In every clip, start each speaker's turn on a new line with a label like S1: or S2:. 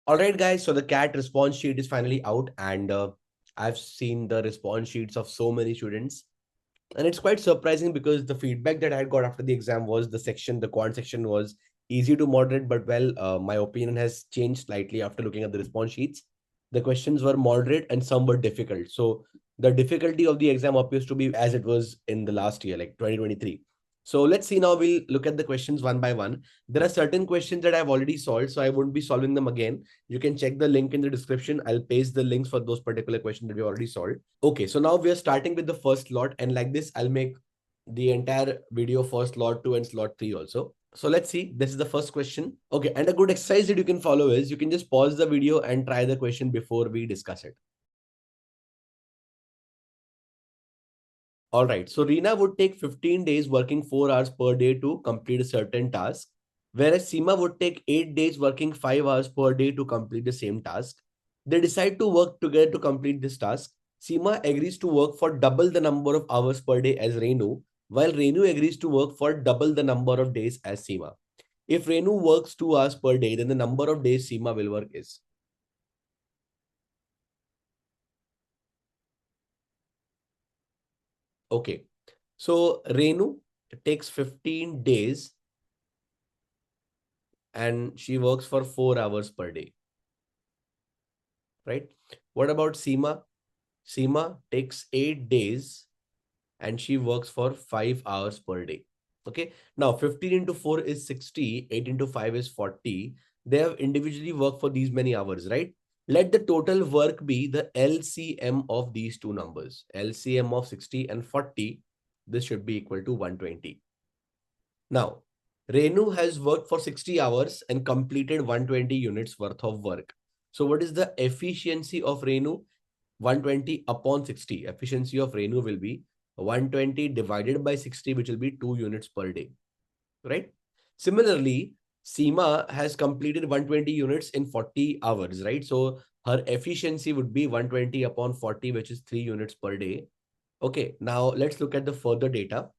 S1: All right, guys. So the CAT response sheet is finally out, and I've seen the response sheets of so many students. And it's quite surprising because the feedback that I had got after the exam was the quant section was easy to moderate, but well, my opinion has changed slightly after looking at the response sheets. The questions were moderate and some were difficult. So the difficulty of the exam appears to be as it was in the last year, like 2023. So let's see now, we'll look at the questions one by one. There are certain questions that I've already solved, so I won't be solving them again. You can check the link in the description. I'll paste the links for those particular questions that we already solved. Okay, so now we are starting with the first lot, and like this, I'll make the entire video for slot 2 and slot 3 also. So let's see. This is the first question. Okay, and a good exercise that you can follow is you can just pause the video and try the question before we discuss it. All right, so Reena would take 15 days working 4 hours per day to complete a certain task, whereas Seema would take 8 days working 5 hours per day to complete the same task. They decide to work together to complete this task. Seema agrees to work for double the number of hours per day as Renu, while Renu agrees to work for double the number of days as Seema. If Renu works 2 hours per day, then the number of days Seema will work is. Okay, so Renu takes 15 days and she works for 4 hours per day, right? What about Seema? Seema takes 8 days and she works for 5 hours per day. Okay, now 15 into 4 is 60, 8 into 5 is 40. They have individually worked for these many hours, right? Let the total work be the LCM of these two numbers. LCM of 60 and 40, this should be equal to 120. Now, Renu has worked for 60 hours and completed 120 units worth of work. So what is the efficiency of Renu? 120 upon 60. Efficiency of Renu will be 120 divided by 60, which will be 2 units per day, right? Similarly, Seema has completed 120 units in 40 hours, right? So her efficiency would be 120 upon 40, which is 3 units per day. Okay, now let's look at the further data.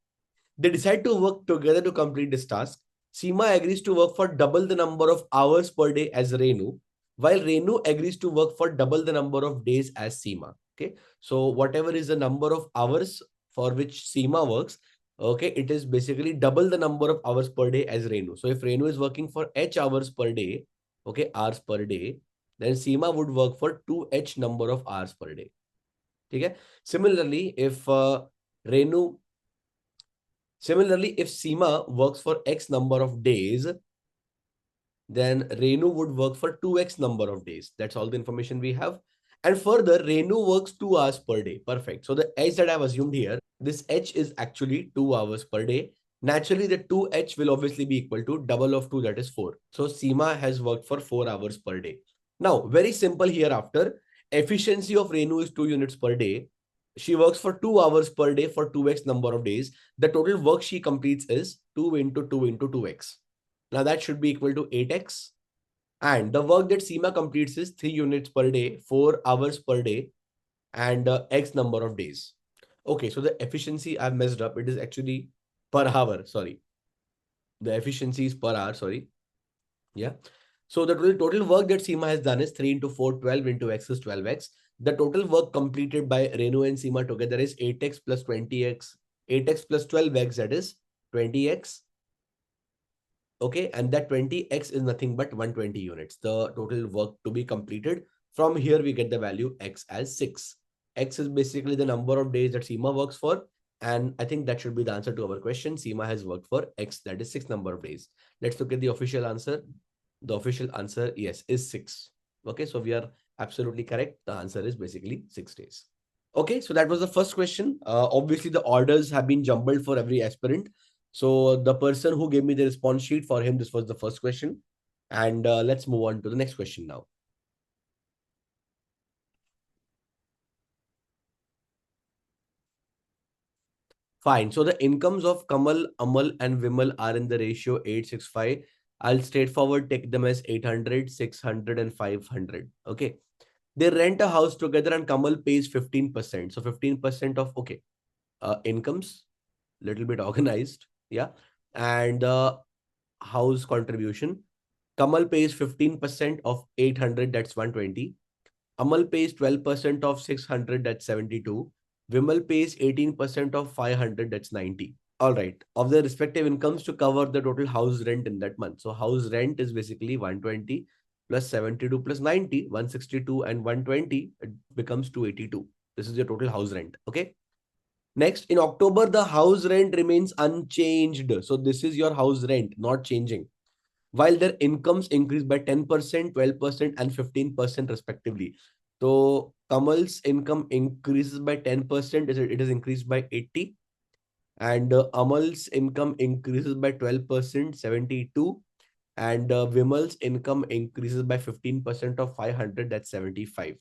S1: They decide to work together to complete this task. Seema agrees to work for double the number of hours per day as Renu, while Renu agrees to work for double the number of days as Seema. Okay, so whatever is the number of hours for which Seema works, okay, it is basically double the number of hours per day as Renu. So if Renu is working for H hours per day, okay, hours per day, then Seema would work for 2H number of hours per day. Okay. Similarly, if Renu Similarly, if Seema works for X number of days, then Renu would work for 2X number of days. That's all the information we have. And further, Renu works 2 hours per day. Perfect. So the H that I've assumed here, this H is actually 2 hours per day. Naturally, the 2H will obviously be equal to double of 2, that is 4. So Seema has worked for 4 hours per day. Now, very simple hereafter. Efficiency of Renu is 2 units per day. She works for 2 hours per day for 2x number of days. The total work she completes is 2 into 2 into 2x. Now that should be equal to 8x. And the work that Seema completes is 3 units per day, 4 hours per day, and X number of days. Okay, so the efficiency I've messed up. It is actually per hour. Sorry. The efficiency is per hour. Sorry. Yeah. So the total work that Seema has done is 3 into 4, 12 into X is 12x. The total work completed by Renu and Seema together is 8x plus 20x, 8x plus 12x, that is 20x. Okay, and that 20x is nothing but 120 units. The total work to be completed. From here, we get the value x as 6. X is basically the number of days that Seema works for. And I think that should be the answer to our question. Seema has worked for x, that is 6 number of days. Let's look at the official answer. The official answer, yes, is 6. Okay, so we are absolutely correct. The answer is basically 6 days. Okay, so that was the first question. Obviously, the orders have been jumbled for every aspirant. So the person who gave me the response sheet, for him, this was the first question. And let's move on to the next question now. Fine. So the incomes of Kamal, Amal, and Vimal are in the ratio 865. I'll straightforward take them as 800, 600, and 500. Okay. They rent a house together and Kamal pays 15%. So 15% of, okay, incomes, little bit organized. Yeah. And house contribution. Kamal pays 15% of 800, that's 120. Amal pays 12% of 600, that's 72. Vimal pays 18% of 500, that's 90. All right. Of their respective incomes to cover the total house rent in that month. So house rent is basically 120 plus 72 plus 90, 162 and 120, it becomes 282. This is your total house rent. Okay. Next, in October, the house rent remains unchanged. So this is your house rent, not changing. While their incomes increase by 10%, 12%, and 15% respectively. So Kamal's income increases by 10%, it is increased by 80. And Amal's income increases by 12%, 72. And Vimal's income increases by 15% of 500, that's 75.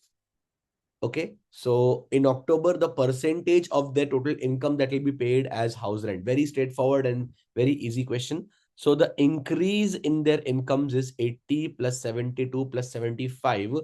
S1: Okay, so in October, the percentage of their total income that will be paid as house rent. Very straightforward and very easy question. So the increase in their incomes is 80 plus 72 plus 75.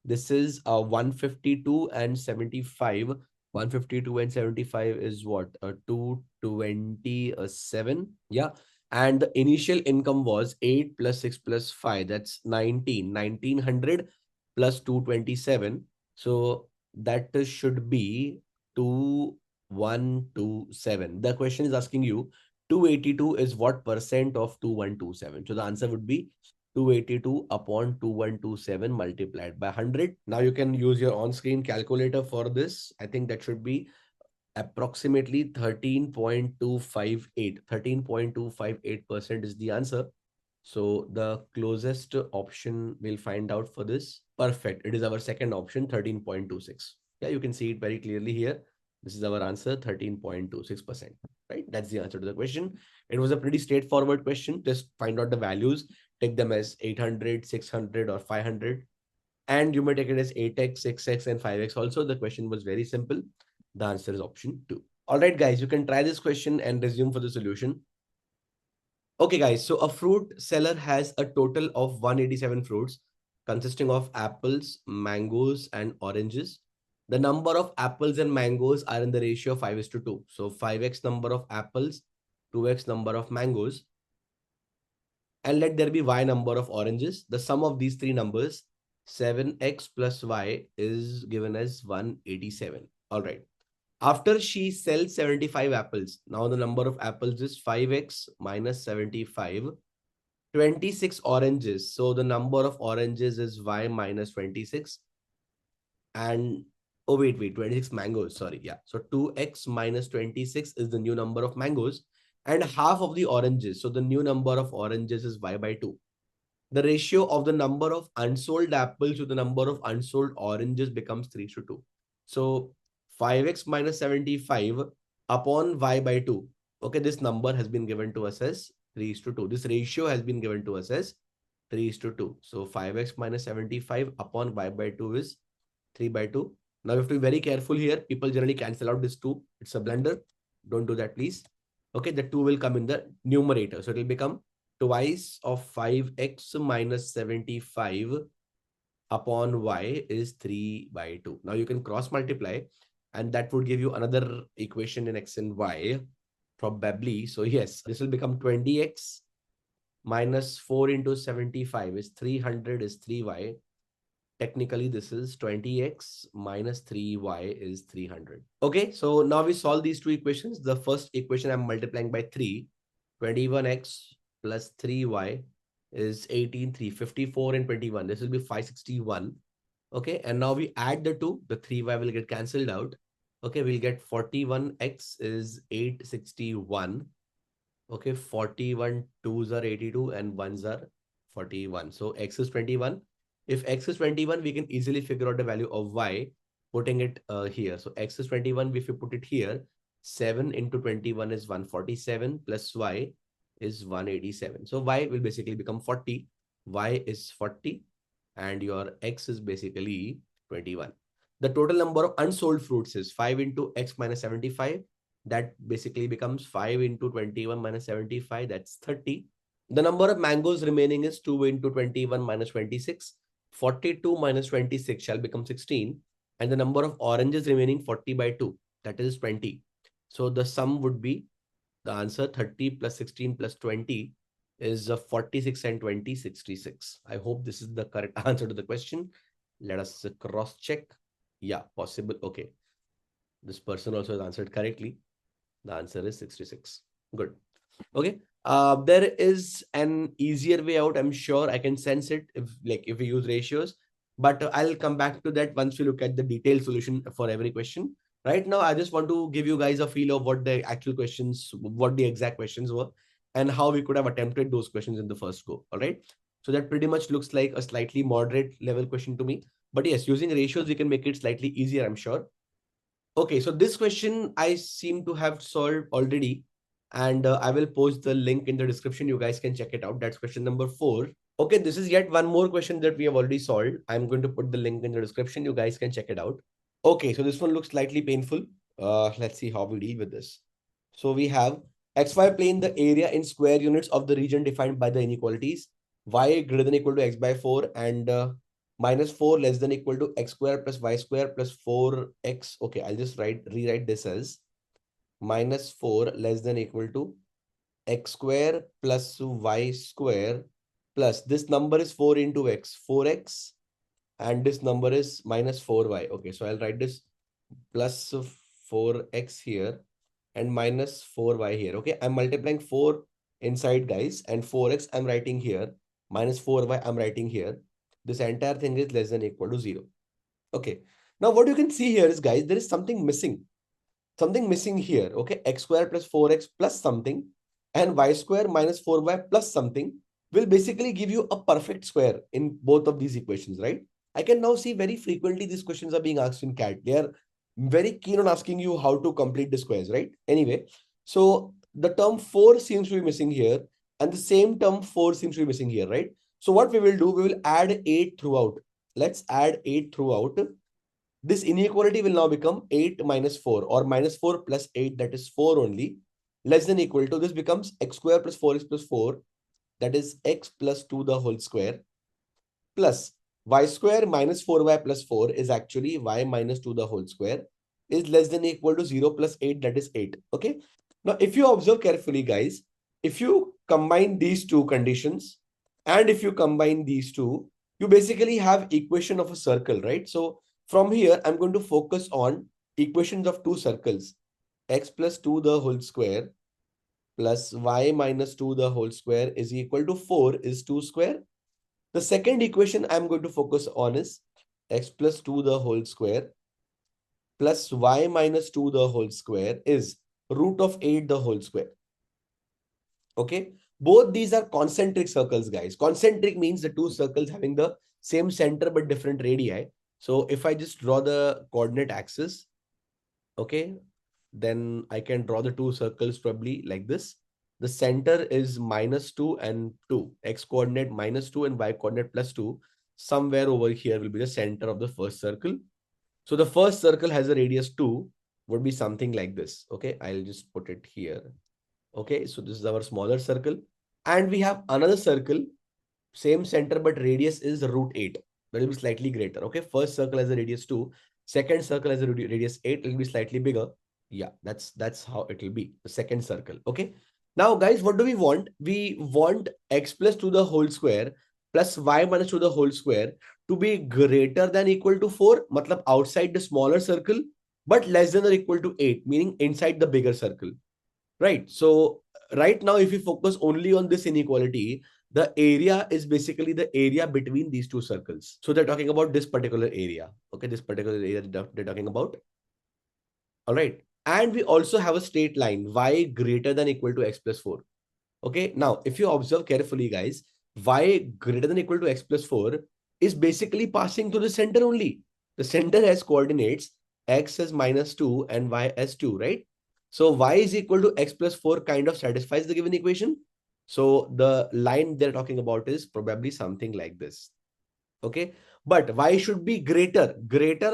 S1: This is 152 and 75. 152 and 75 is what? 227. Yeah. And the initial income was 8 plus 6 plus 5. That's 19. 1900 plus 227. So that should be 2127. The question is asking you 282 is what percent of 2127? So the answer would be 282 upon 2127 multiplied by 100. Now you can use your on-screen calculator for this. I think that should be approximately 13.258. 13.258% is the answer. So the closest option we'll find out for this. Perfect. It is our second option, 13.26. Yeah, you can see it very clearly here. This is our answer, 13.26%. Right? That's the answer to the question. It was a pretty straightforward question. Just find out the values, take them as 800, 600, or 500. And you may take it as 8x, 6x, and 5x also. The question was very simple. The answer is option 2. All right, guys, you can try this question and resume for the solution. Okay, guys, so a fruit seller has a total of 187 fruits consisting of apples, mangoes, and oranges. The number of apples and mangoes are in the ratio of 5 is to 2. So 5x number of apples, 2x number of mangoes, and let there be y number of oranges. The sum of these three numbers, 7x plus y, is given as 187. All right. After she sells 75 apples, now the number of apples is 5x minus 75, 26 oranges. So the number of oranges is y minus 26. And, oh, wait, 26 mangoes. Sorry. Yeah. So 2x minus 26 is the new number of mangoes and half of the oranges. So the new number of oranges is y by 2. The ratio of the number of unsold apples to the number of unsold oranges becomes 3 to 2. So 5x minus 75 upon y by 2. Okay, this number has been given to us as 3 to 2. This ratio has been given to us as 3 to 2. So 5x minus 75 upon y by 2 is 3 by 2. Now you have to be very careful here. People generally cancel out this 2. It's a blunder. Don't do that, please. Okay, the 2 will come in the numerator. So it will become twice of 5x minus 75 upon y is 3 by 2. Now you can cross multiply and that would give you another equation in x and y probably. So yes, this will become 20x minus 4 into 75 is 300 is 3y. Technically, this is 20x minus 3y is 300. Okay, so now we solve these two equations. The first equation I'm multiplying by 3. 21x plus 3y is 18, 3, 54 and 21. This will be 561. Okay, and now we add the two. The 3y will get cancelled out. Okay, we'll get 41x is 861. Okay, 41 2s are 82 and 1s are 41. So x is 21. If x is 21, we can easily figure out the value of y, putting it here. So x is 21. If you put it here, 7 into 21 is 147 plus y is 187. So y will basically become 40. Y is 40 and your x is basically 21. The total number of unsold fruits is 5 into x minus 75. That basically becomes 5 into 21 minus 75. That's 30. The number of mangoes remaining is 2 into 21 minus 26. 42 minus 26 shall become 16. And the number of oranges remaining 40 by 2. That is 20. So the sum would be the answer 30 plus 16 plus 20. is 46 and 20, 66. I hope this is the correct answer to the question. Let us cross check. Yeah, possible. Okay. This person also has answered correctly. The answer is 66. Good. Okay. There is an easier way out. I'm sure I can sense it if we use ratios, but I'll come back to that once we look at the detailed solution for every question. Right now, I just want to give you guys a feel of what the actual questions, what the exact questions were, and how we could have attempted those questions in the first go. All right. So that pretty much looks like a slightly moderate level question to me. But yes, using ratios, we can make it slightly easier, I'm sure. Okay, so this question I seem to have solved already, and I will post the link in the description. You guys can check it out. That's question number 4. Okay, this is yet one more question that we have already solved. I'm going to put the link in the description. You guys can check it out. Okay, so this one looks slightly painful. Let's see how we deal with this. So we have XY plane, the area in square units of the region defined by the inequalities, y greater than equal to x by 4 and minus 4 less than equal to x square plus y square plus 4x. Okay, I'll just rewrite this as minus 4 less than equal to x square plus y square plus this number is 4 into x, 4x, and this number is minus 4y. Okay, so I'll write this plus 4x here and minus 4y here. Okay, I'm multiplying 4 inside, guys, and 4x I'm writing here, minus 4y I'm writing here. This entire thing is less than equal to 0. Okay, now what you can see here is, guys, there is something missing. Something missing here. Okay, x square plus 4x plus something and y square minus 4y plus something will basically give you a perfect square in both of these equations, right? I can now see very frequently these questions are being asked in CAT. They are very keen on asking you how to complete the squares, right? Anyway, so the term 4 seems to be missing here and the same term 4 seems to be missing here, right? So what we will do, we will add 8 throughout. Let's add 8 throughout. This inequality will now become 8 minus 4 or minus 4 plus 8, that is 4 only, less than equal to, this becomes x square plus 4x plus 4, that is x plus 2 the whole square, plus y square minus 4y plus 4 is actually y minus 2 the whole square, is less than equal to 0 plus 8, that is 8. Okay. Now, if you observe carefully, guys, if you combine these two conditions and if you combine these two, you basically have equation of a circle, right? So from here, I'm going to focus on equations of two circles, x plus 2 the whole square plus y minus 2 the whole square is equal to 4 is 2 square. The second equation I'm going to focus on is x plus 2 the whole square plus y minus 2 the whole square is root of 8 the whole square. Okay. Both these are concentric circles, guys. Concentric means the two circles having the same center but different radii. So if I just draw the coordinate axis, okay, then I can draw the two circles probably like this. The center is minus 2 and 2. X coordinate minus 2 and y coordinate plus 2. Somewhere over here will be the center of the first circle. So the first circle has a radius 2, would be something like this. Okay, I'll just put it here. Okay, so this is our smaller circle. And we have another circle, same center, but radius is root 8. That will be slightly greater. Okay, first circle has a radius 2. Second circle has a radius 8. It will be slightly bigger. Yeah, that's how it will be. The second circle. Okay. Now, guys, what do we want? We want x plus 2 the whole square plus y minus 2 the whole square to be greater than equal to 4. Matlab outside the smaller circle, but less than or equal to 8, meaning inside the bigger circle. Right. So right now, if you focus only on this inequality, the area is basically the area between these two circles. So they're talking about this particular area. Okay, this particular area they're talking about. All right. And we also have a straight line, y greater than equal to x plus 4. Okay. Now, if you observe carefully, guys, y greater than equal to x plus 4 is basically passing through the center only. The center has coordinates x as minus 2 and y as 2, right? So y is equal to x plus 4 kind of satisfies the given equation. So the line they're talking about is probably something like this. Okay. But y should be greater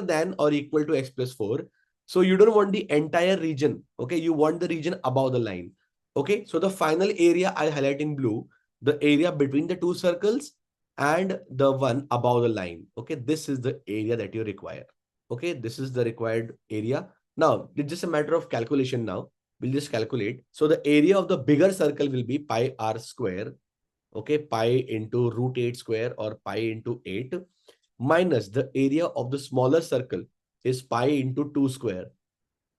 S1: than or equal to x plus 4. So you don't want the entire region. Okay. You want the region above the line. Okay. So the final area I'll highlight in blue, the area between the two circles and the one above the line. Okay. This is the area that you require. Okay. This is the required area. Now, it's just a matter of calculation now. We'll just calculate. So the area of the bigger circle will be pi r square okay, pi into root 8 square or pi into 8 minus the area of the smaller circle is pi into 2 square.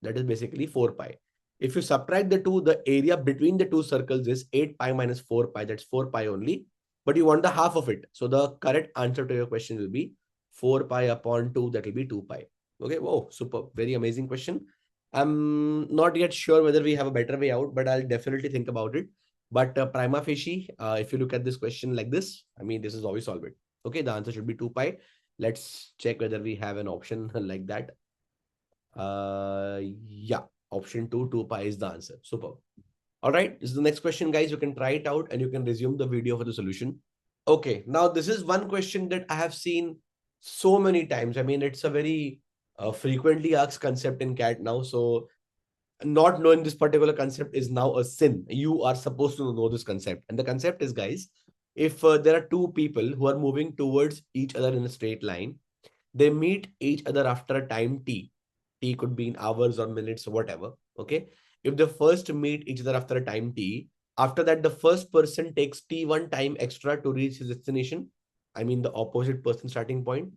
S1: That is basically 4 pi. If you subtract the two, the area between the two circles is 8 pi minus 4 pi. That's 4 pi only. But you want the half of it. So the correct answer to your question will be 4 pi upon 2. That will be 2 pi. Okay. Whoa, super. Very amazing question. I'm not yet sure whether we have a better way out, but I'll definitely think about it. But prima facie, if you look at this question like this, I mean, this is how we solve it. Okay. The answer should be 2 pi. Let's check whether we have an option like that. Yeah, option 2, 2 pi is the answer. Super. All right, this is the next question, guys. You can try it out and you can resume the video for the solution. Okay, now this is one question that I have seen so many times. I mean, it's a very frequently asked concept in CAT now. So not knowing this particular concept is now a sin. You are supposed to know this concept. And the concept is, guys, if there are two people who are moving towards each other in a straight line, they meet each other after a time t. T could be in hours or minutes or whatever. Okay. If the first meet each other after a time t, after that, the first person takes t1 time extra to reach his destination. I mean, the opposite person starting point.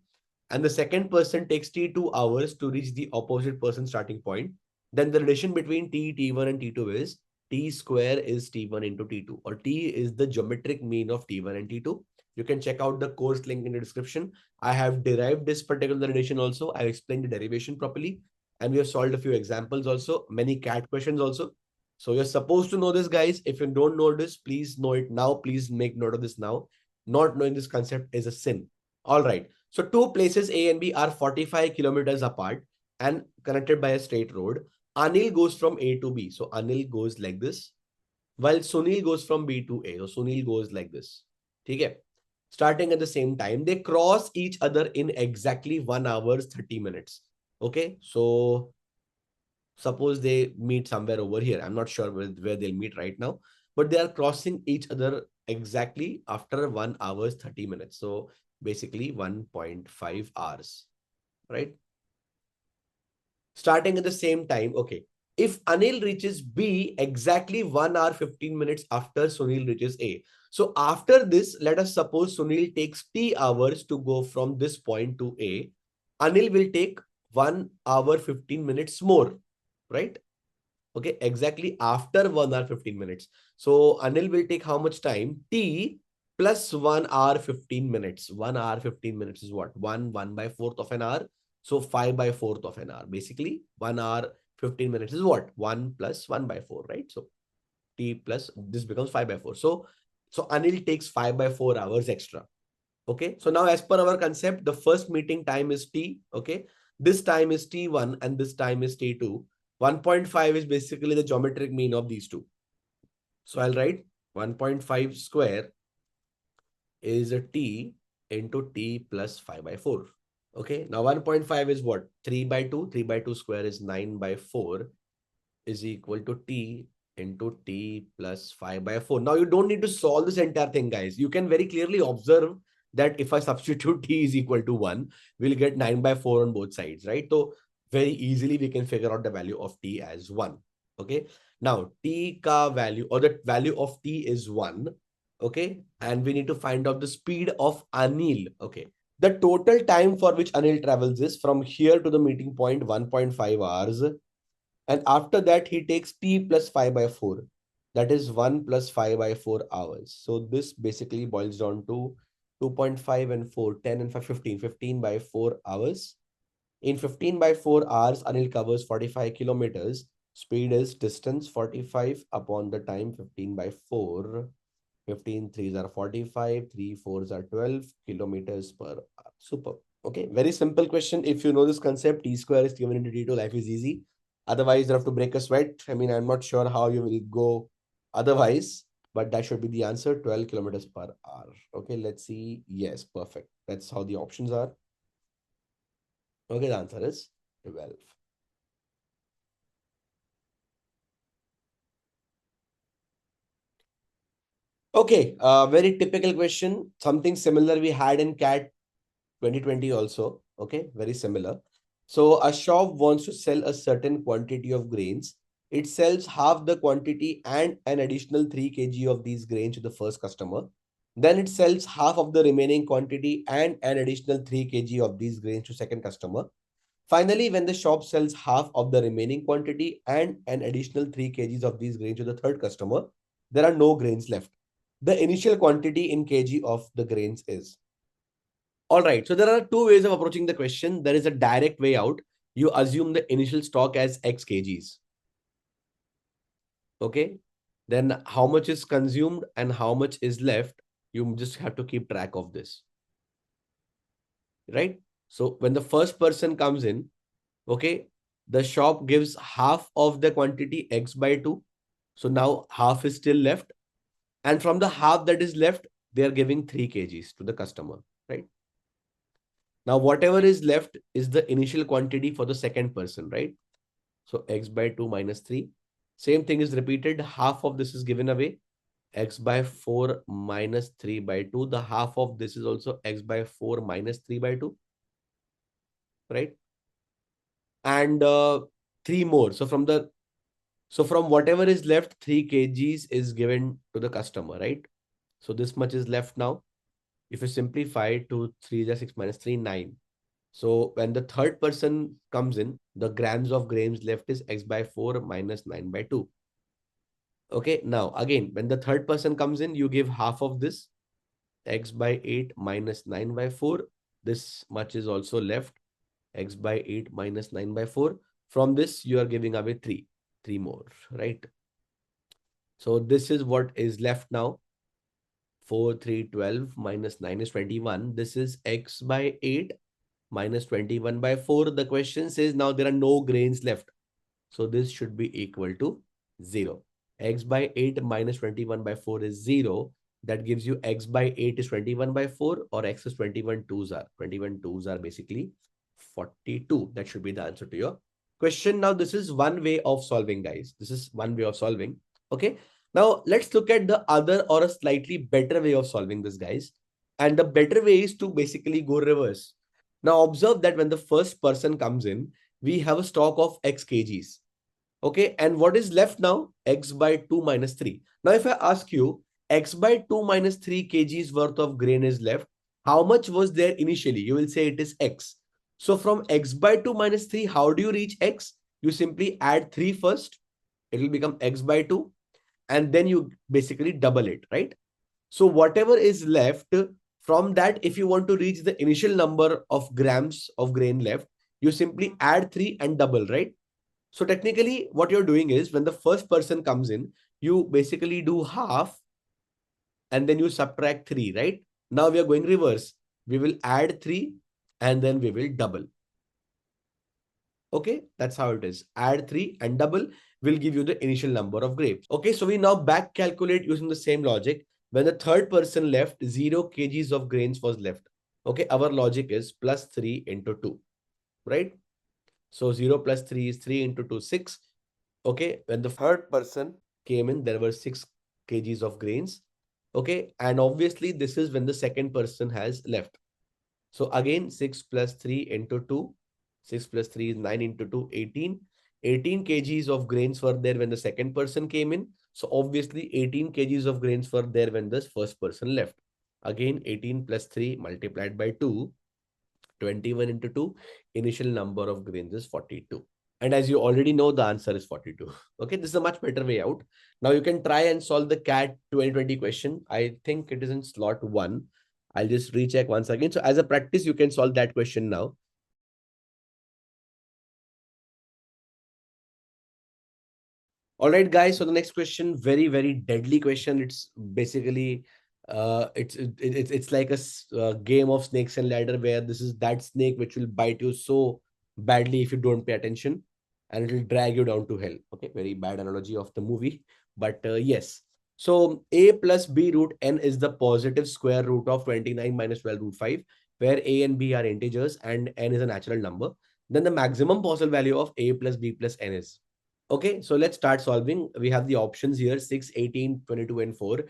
S1: And the second person takes t2 hours to reach the opposite person starting point. Then the relation between t1 and t2 is t square is t1 into t2, or t is the geometric mean of t1 and t2. You can check out the course link in the description. I have derived this particular relation also. I explained the derivation properly. And we have solved a few examples also, many CAT questions also. So you're supposed to know this, guys. If you don't know this, please know it now. Please make note of this now. Not knowing this concept is a sin. All right. So two places A and B are 45 kilometers apart and connected by a straight road. Anil goes from A to B. So Anil goes like this, while Sunil goes from B to A. So Sunil goes like this. Okay. Starting at the same time, they cross each other in exactly 1 hour 30 minutes. Okay. So suppose they meet somewhere over here. I'm not sure where they'll meet right now, but they are crossing each other exactly after 1 hour 30 minutes. So basically 1.5 hours, right? Starting at the same time. Okay. If Anil reaches B exactly 1 hour 15 minutes after Sunil reaches A. So after this, let us suppose Sunil takes T hours to go from this point to A. Anil will take 1 hour 15 minutes more, right? Okay, exactly after 1 hour 15 minutes. So Anil will take how much time? T plus 1 hour 15 minutes. 1 hour 15 minutes is what? 1 by 4th of an hour. So 5 by 4th of an hour. Basically, 1 hour 15 minutes is what? 1 plus 1 by 4, right? So T plus this becomes 5 by 4. So Anil takes 5 by 4 hours extra. Okay. So now as per our concept, the first meeting time is T. Okay. This time is T1 and this time is T2. 1.5 is basically the geometric mean of these two. So I'll write 1.5 square is a T into T plus 5 by 4. Okay. Now 1.5 is what? 3 by 2. 3 by 2 square is 9 by 4 is equal to T into T plus 5 by 4. Now you don't need to solve this entire thing, guys. You can very clearly observe that if I substitute T is equal to 1, we'll get 9 by 4 on both sides, right? So very easily we can figure out the value of T as 1. Okay. Now T ka value, or the value of T is 1. Okay. And we need to find out the speed of Anil. Okay. The total time for which Anil travels is from here to the meeting point 1.5 hours. And after that, he takes T plus 5 by 4. That is 1 plus 5 by 4 hours. So this basically boils down to 2.5 and 4, 10 and 5, 15. 15 by 4 hours. In 15 by 4 hours, Anil covers 45 kilometers. Speed is distance 45 upon the time 15 by 4. 15 threes are 45, 3 fours are 12 kilometers per hour. Super. Okay, very simple question. If you know this concept, T square is given into T2, life is easy. Otherwise, you have to break a sweat. I mean, I'm not sure how you will go otherwise, but that should be the answer, 12 kilometers per hour. Okay, let's see. Yes, perfect. That's how the options are. Okay, the answer is 12. Okay, very typical question. Something similar we had in CAT 2020 also. Okay, very similar. So a shop wants to sell a certain quantity of grains. It sells half the quantity and an additional 3 kg of these grains to the first customer. Then it sells half of the remaining quantity and an additional 3 kg of these grains to second customer. Finally, when the shop sells half of the remaining quantity and an additional 3 kgs of these grains to the third customer, there are no grains left. The initial quantity in kg of the grains is. All right, so there are two ways of approaching the question. There is a direct way out. You assume the initial stock as X kgs. Okay. Then how much is consumed and how much is left, you just have to keep track of this. Right? So when the first person comes in, okay, the shop gives half of the quantity X by 2. So now half is still left. And from the half that is left, they are giving 3 kgs to the customer, right? Now, whatever is left is the initial quantity for the second person, right? So X by 2 minus 3. Same thing is repeated. Half of this is given away. X by 4 minus 3 by 2. The half of this is also X by 4 minus 3 by 2, right? And 3 more. So from whatever is left, 3 kgs is given to the customer, right? So this much is left now. If you simplify, 2, 3 is 6 minus 3, 9. So when the third person comes in, the grams of grains left is X by 4 minus 9 by 2. Okay, now again, when the third person comes in, you give half of this, X by 8 minus 9 by 4. This much is also left, X by 8 minus 9 by 4. From this, you are giving away 3 more, right? So this is what is left now. 4, 3, 12 minus 9 is 21. This is X by 8 minus 21 by 4. The question says now there are no grains left. So this should be equal to 0. X by 8 minus 21 by 4 is 0. That gives you X by 8 is 21 by 4, or X is 21 twos are. 21 twos are basically 42. That should be the answer to your question. Now, this is one way of solving, guys. This is one way of solving. Okay. Now, let's look at the other or a slightly better way of solving this, guys. And the better way is to basically go reverse. Now, observe that when the first person comes in, we have a stock of X kgs. Okay. And what is left now? X by 2 minus 3. Now, if I ask you, X by 2 minus 3 kgs worth of grain is left, how much was there initially? You will say it is X. So from X by 2 minus 3, how do you reach X? You simply add 3 first. It will become X by 2. And then you basically double it, right? So whatever is left from that, if you want to reach the initial number of grams of grain left, you simply add 3 and double, right? So technically what you're doing is when the first person comes in, you basically do half and then you subtract 3, right? Now we are going reverse. We will add 3 and then we will double. Okay, that's how it is. Add 3 and double will give you the initial number of grapes. Okay, so we now back calculate using the same logic. When the third person left, 0 kgs of grains was left. Okay, our logic is plus 3 into 2, right? So 0 plus 3 is 3 into 2, 6. Okay, when the third person came in, there were 6 kgs of grains. Okay, and obviously this is when the second person has left. So again, 6 plus 3 into 2. 6 plus 3 is 9 into 2, 18. 18 kgs of grains were there when the second person came in. So obviously 18 kgs of grains were there when the first person left. Again, 18 plus 3 multiplied by 2. 21 into 2, initial number of grains is 42. And as you already know, the answer is 42. Okay, this is a much better way out. Now you can try and solve the CAT 2020 question. I think it is in slot 1. I'll just recheck once again. So as a practice, you can solve that question now. All right, guys. So the next question, very, very deadly question. It's basically, it's like a game of snakes and ladder where this is that snake which will bite you so badly if you don't pay attention, and it will drag you down to hell. Okay, very bad analogy of the movie, but yes. So a plus b root n is the positive square root of 29 minus 12 root 5, where a and b are integers and n is a natural number. Then the maximum possible value of a plus b plus n is. Okay, so let's start solving. We have the options here, 6, 18, 22, and 4.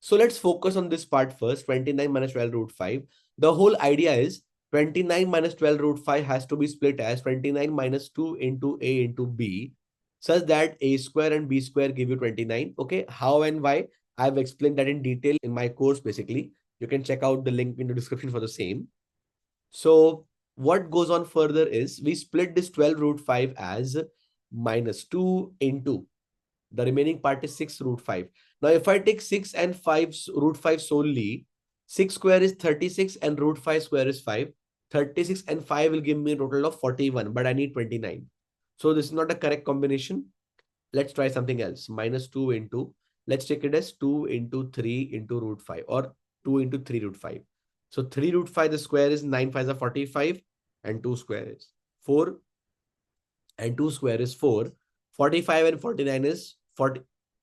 S1: So let's focus on this part first, 29 minus 12 root 5. The whole idea is 29 minus 12 root 5 has to be split as 29 minus 2 into a into b, such that a square and b square give you 29. Okay, how and why? I've explained that in detail in my course, basically. You can check out the link in the description for the same. So what goes on further is we split this 12 root 5 as minus 2 into the remaining part is 6 root 5. Now, if I take 6 and 5 root 5 solely, 6 square is 36 and root 5 square is 5. 36 and 5 will give me a total of 41, but I need 29. So this is not a correct combination. Let's try something else. Minus 2 into, let's take it as 2 into 3 into root 5 or 2 into 3 root 5. So 3 root 5, the square is 9 5 is 45 and 2 square is 4 and 2 square is 4. 45 and 49 is 40.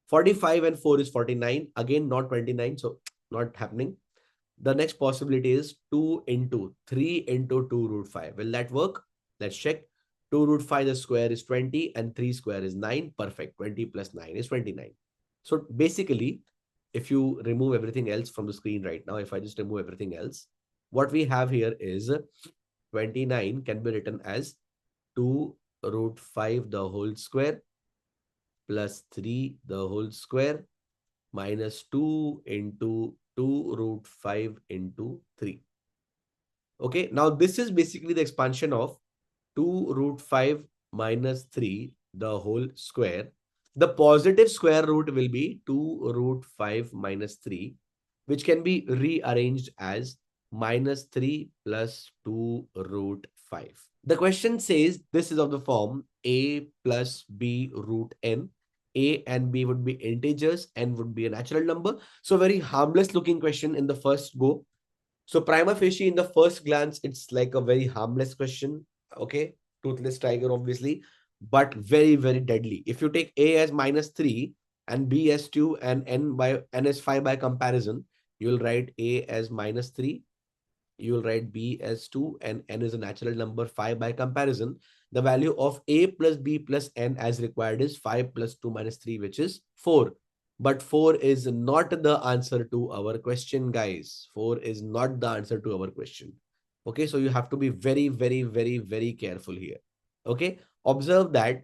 S1: 45 and 4 is 49. Again, not 29. So not happening. The next possibility is 2 into 3 into 2 root 5. Will that work? Let's check. 2 root 5, the square is 20 and 3 square is 9. Perfect. 20 plus 9 is 29. So basically, if you remove everything else from the screen right now, if I just remove everything else, what we have here is 29 can be written as 2 root 5 the whole square plus 3 the whole square minus 2 into 2 root 5 into 3. Okay, now this is basically the expansion of 2 root 5 minus 3 the whole square. The positive square root will be 2 root 5 minus 3, which can be rearranged as minus 3 plus 2 root 5. The question says this is of the form a plus b root n. A and b would be integers, n would be a natural number. So very harmless looking question in the first go. So prima facie in the first glance, it's like a very harmless question. Okay, toothless tiger obviously, but very, very deadly. If you take a as minus 3 and b as 2 and n as 5 by comparison, you'll write a as minus 3, you will write b as 2 and n is a natural number 5 by comparison. The value of a plus b plus n as required is 5 plus 2 minus 3, which is 4. But 4 is not the answer to our question, guys. 4 is not the answer to our question. Okay, so you have to be very, very, very, very careful here. Okay, observe that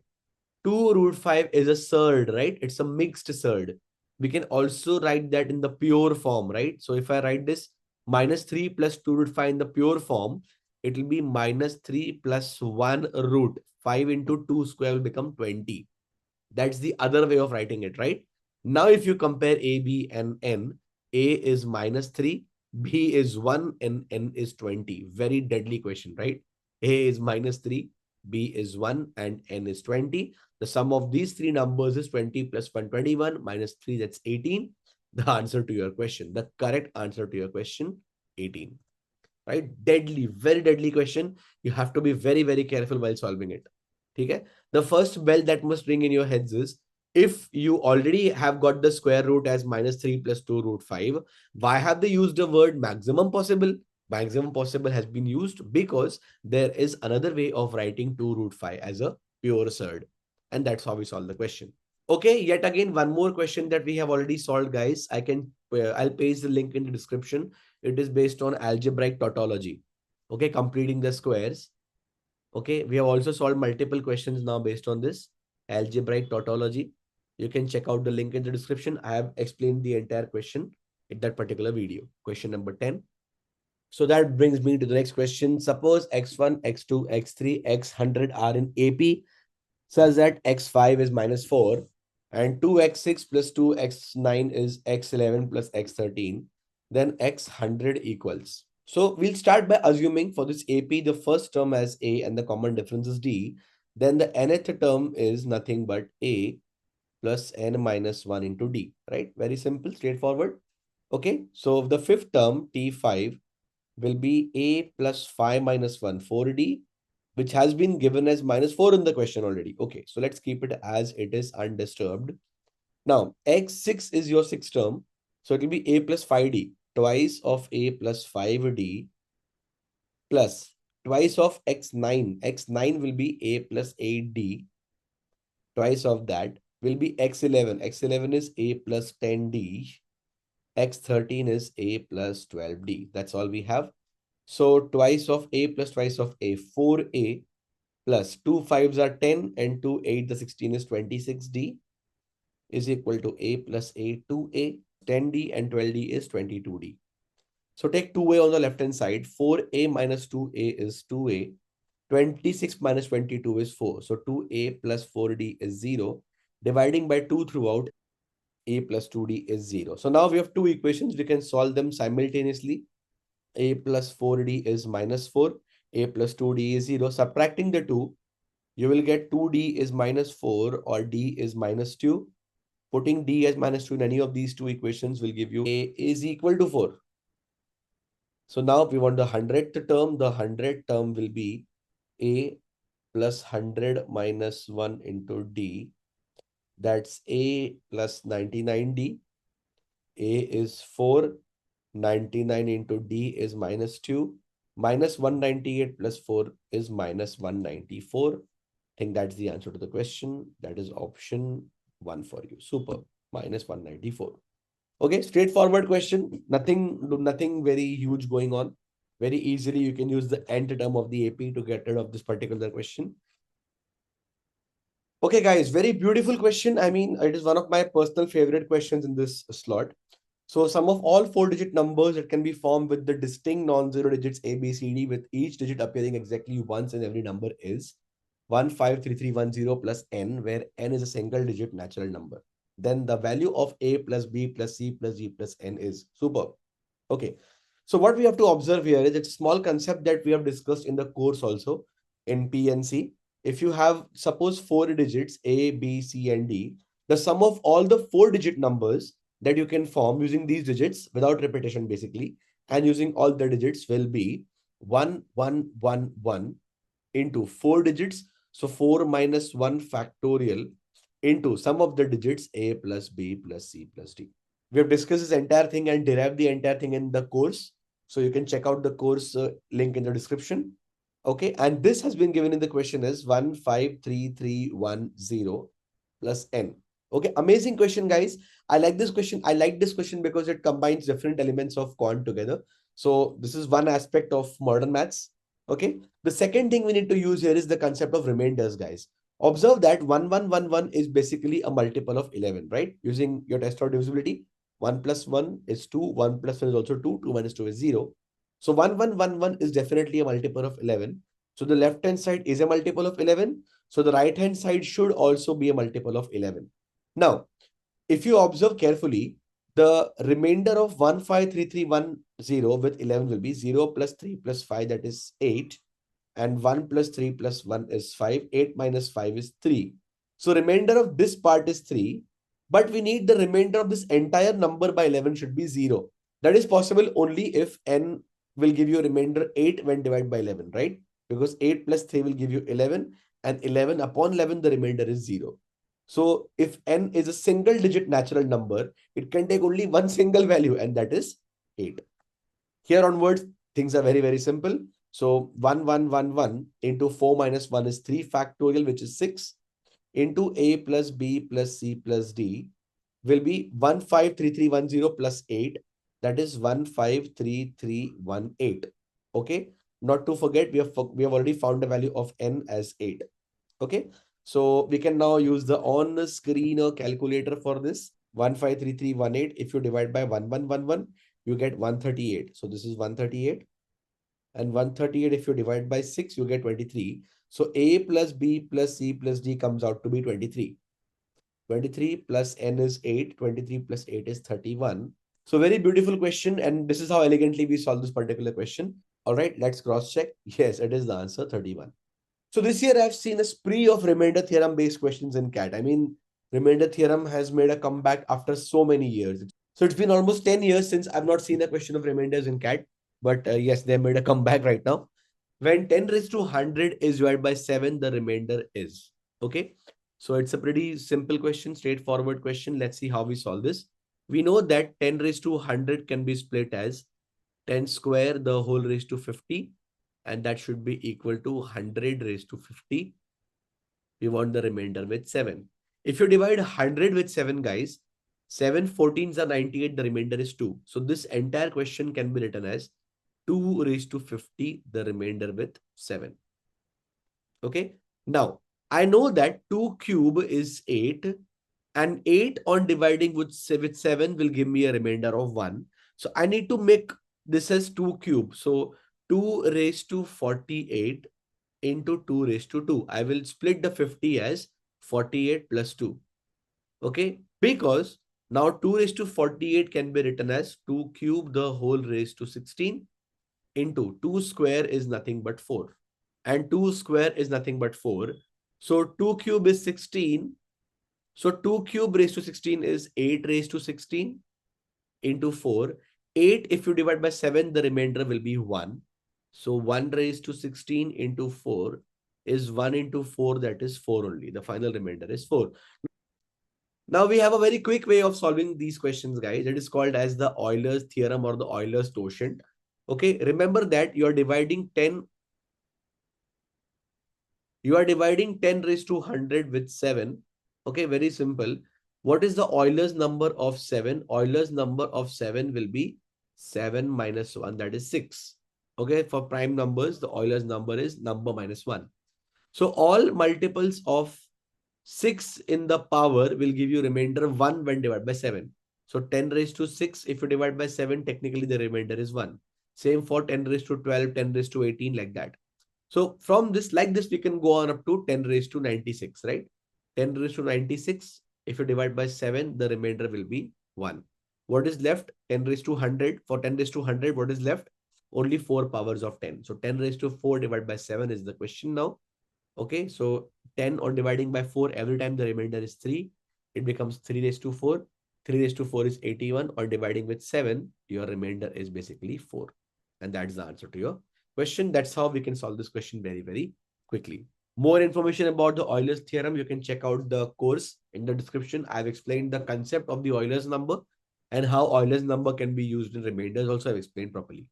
S1: 2 root 5 is a surd, right? It's a mixed surd. We can also write that in the pure form, right? So if I write this minus 3 plus 2 root 5 in the pure form, it will be minus 3 plus 1 root. 5 into 2 square will become 20. That's the other way of writing it, right? Now, if you compare A, B, and N, A is minus 3, B is 1, and N is 20. Very deadly question, right? A is minus 3, B is 1, and N is 20. The sum of these three numbers is 20 plus 1, 21, minus 3, that's 18. The answer to your question, the correct answer to your question, 18. Right? Deadly, very deadly question. You have to be very, very careful while solving it. Okay? The first bell that must ring in your heads is, if you already have got the square root as minus 3 plus 2 root 5, why have they used the word maximum possible? Maximum possible has been used because there is another way of writing 2 root 5 as a pure surd. And that's how we solve the question. Okay, yet again, one more question that we have already solved, guys. I'll paste the link in the description. It is based on algebraic tautology. Okay, completing the squares. Okay, we have also solved multiple questions now based on this algebraic tautology. You can check out the link in the description. I have explained the entire question in that particular video. Question number 10. So that brings me to the next question. Suppose x1, x2, x3, x100 are in AP such that x5 is minus 4 and 2x6 plus 2x9 is x11 plus x13, then x100 equals. So we'll start by assuming for this AP, the first term as A and the common difference is D. Then the nth term is nothing but A plus n minus 1 into D, right? Very simple, straightforward. Okay, so the fifth term, T5, will be A plus 5 minus 1, 4D, which has been given as minus 4 in the question already. Okay, so let's keep it as it is undisturbed. Now, x6 is your sixth term. So it will be A plus 5D, twice of A plus 5D, plus twice of x9. x9 will be A plus 8D. Twice of that will be x11. x11 is A plus 10D. x13 is A plus 12D. That's all we have. So twice of A plus twice of A, 4A plus 2 5s are 10 and 2 8 the 16 is 26D is equal to A plus A 2A. 10d and 12d is 22d. So take 2a on the left hand side. 4a minus 2a is 2a. 26 minus 22 is 4. So 2a plus 4d is 0. Dividing by 2 throughout, a plus 2d is 0. So now we have two equations. We can solve them simultaneously. A plus 4d is minus 4. A plus 2d is 0. Subtracting the two, you will get 2d is minus 4 or d is minus 2. Putting d as minus 2 in any of these two equations will give you a is equal to 4. So now we want the 100th term. The 100th term will be a plus 100 minus 1 into d. That's a plus 99d. A is 4. 99 into d is minus 2. Minus 198 plus 4 is minus 194. I think that's the answer to the question. That is option 1 for you. Super. Minus 194. Okay, straightforward question. Nothing very huge going on. Very easily you can use the nth term of the AP to get rid of this particular question. Okay, guys, very beautiful question. I mean, it is one of my personal favorite questions in this slot. So sum of all four-digit numbers that can be formed with the distinct non-zero digits A, B, C, D, with each digit appearing exactly once in every number is 153310 plus n, where n is a single digit natural number. Then the value of A plus B plus C plus D plus n is superb. Okay. So what we have to observe here is it's a small concept that we have discussed in the course also in PNC. If you have, suppose, four digits A, B, C, and D, the sum of all the four-digit numbers that you can form using these digits without repetition, basically, and using all the digits will be 1, 1, 1, 1 into four digits. So 4 minus 1 factorial into sum of the digits A plus B plus C plus D. We have discussed this entire thing and derived the entire thing in the course. So you can check out the course link in the description. Okay. And this has been given in the question as 153310 plus n. Okay. Amazing question, guys. I like this question. I like this question because it combines different elements of quant together. So this is one aspect of modern maths. Okay. The second thing we need to use here is the concept of remainders, guys. Observe that 1111 is basically a multiple of 11, right? Using your test or divisibility, 1 plus 1 is 2, 1 plus 1 is also 2, 2 minus 2 is 0. So 1111 is definitely a multiple of 11. So the left hand side is a multiple of 11. So the right hand side should also be a multiple of 11. Now, if you observe carefully, the remainder of 153310 with 11 will be 0 plus 3 plus 5, that is 8. And 1 plus 3 plus 1 is 5. 8 minus 5 is 3. So remainder of this part is 3. But we need the remainder of this entire number by 11 should be 0. That is possible only if n will give you a remainder 8 when divided by 11, right? Because 8 plus 3 will give you 11. And 11 upon 11, the remainder is 0. So if n is a single digit natural number, it can take only one single value, and that is 8. Here onwards, things are very, very simple. So 1111 into 4 minus 1 is 3 factorial, which is 6, into A plus B plus C plus D will be 153310 plus 8. That is 153318. Okay. Not to forget, we have already found the value of n as 8. Okay. So we can now use the on-screen calculator for this. 153318. If you divide by 1111, you get 138. So this is 138. And 138, if you divide by 6, you get 23. So A plus B plus C plus D comes out to be 23. 23 plus n is 8. 23 plus 8 is 31. So very beautiful question. And this is how elegantly we solve this particular question. All right, let's cross check. Yes, it is the answer, 31. So this year I've seen a spree of remainder theorem based questions in CAT. I mean, remainder theorem has made a comeback after so many years. So it's been almost 10 years since I've not seen a question of remainders in CAT. But yes, they made a comeback right now. When 10 raised to 100 is divided by 7, the remainder is. Okay. So it's a pretty simple question, straightforward question. Let's see how we solve this. We know that 10 raised to 100 can be split as 10 square, the whole raised to 50. And that should be equal to 100 raised to 50. We want the remainder with 7. If you divide 100 with 7, guys, 7 14s are 98, the remainder is 2. So this entire question can be written as 2 raised to 50, the remainder with 7. Okay. Now, I know that 2 cube is 8 And 8 on dividing with 7 will give me a remainder of 1. So I need to make this as 2 cube. So 2 raised to 48 into 2 raised to 2. I will split the 50 as 48 plus 2. Okay, because now 2 raised to 48 can be written as 2 cube the whole raised to 16 into 2 square is nothing but 4. And 2 square is nothing but 4. So 2 cube is 16. So 2 cube raised to 16 is 8 raised to 16 into 4. 8, if you divide by 7, the remainder will be 1. So 1 raised to 16 into 4 is 1 into 4, that is 4 only. The final remainder is 4. Now we have a very quick way of solving these questions, guys. It is called as the Euler's theorem or the Euler's quotient. Okay, remember that you are dividing 10 raised to 100 with 7. Okay, very simple. What is the Euler's number of 7? Euler's number of 7 will be 7 minus 1, that is 6. Okay, for prime numbers, the Euler's number is number minus 1. So all multiples of 6 in the power will give you remainder 1 when divided by 7. So 10 raised to 6, if you divide by 7, technically the remainder is 1. Same for 10 raised to 12, 10 raised to 18, like that. So from this, like this, we can go on up to 10 raised to 96, right? 10 raised to 96, if you divide by 7, the remainder will be 1. What is left? 10 raised to 100. For 10 raised to 100, what is left? Only 4 powers of 10. So 10 raised to 4 divided by 7 is the question now. Okay, so 10 on dividing by 4, every time the remainder is 3, it becomes 3 raised to 4. 3 raised to 4 is 81. On dividing with 7, your remainder is basically 4. And that's the answer to your question. That's how we can solve this question very, very quickly. More information about the Euler's theorem, you can check out the course in the description. I've explained the concept of the Euler's number and how Euler's number can be used in remainders. Also, I've explained properly.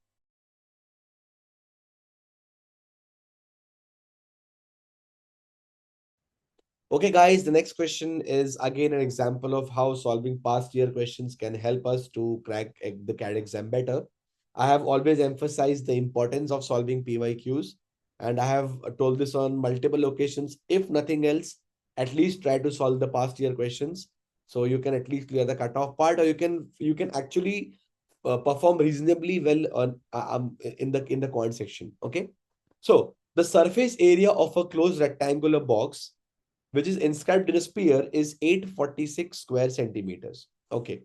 S1: Okay, guys, the next question is again an example of how solving past year questions can help us to crack the CAT exam better. I have always emphasized the importance of solving PYQs, and I have told this on multiple occasions. If nothing else, at least try to solve the past year questions so you can at least clear the cutoff part, or you can actually perform reasonably well on in the quant section. Okay, so the surface area of a closed rectangular box which is inscribed in a sphere is 846 square centimeters. Okay.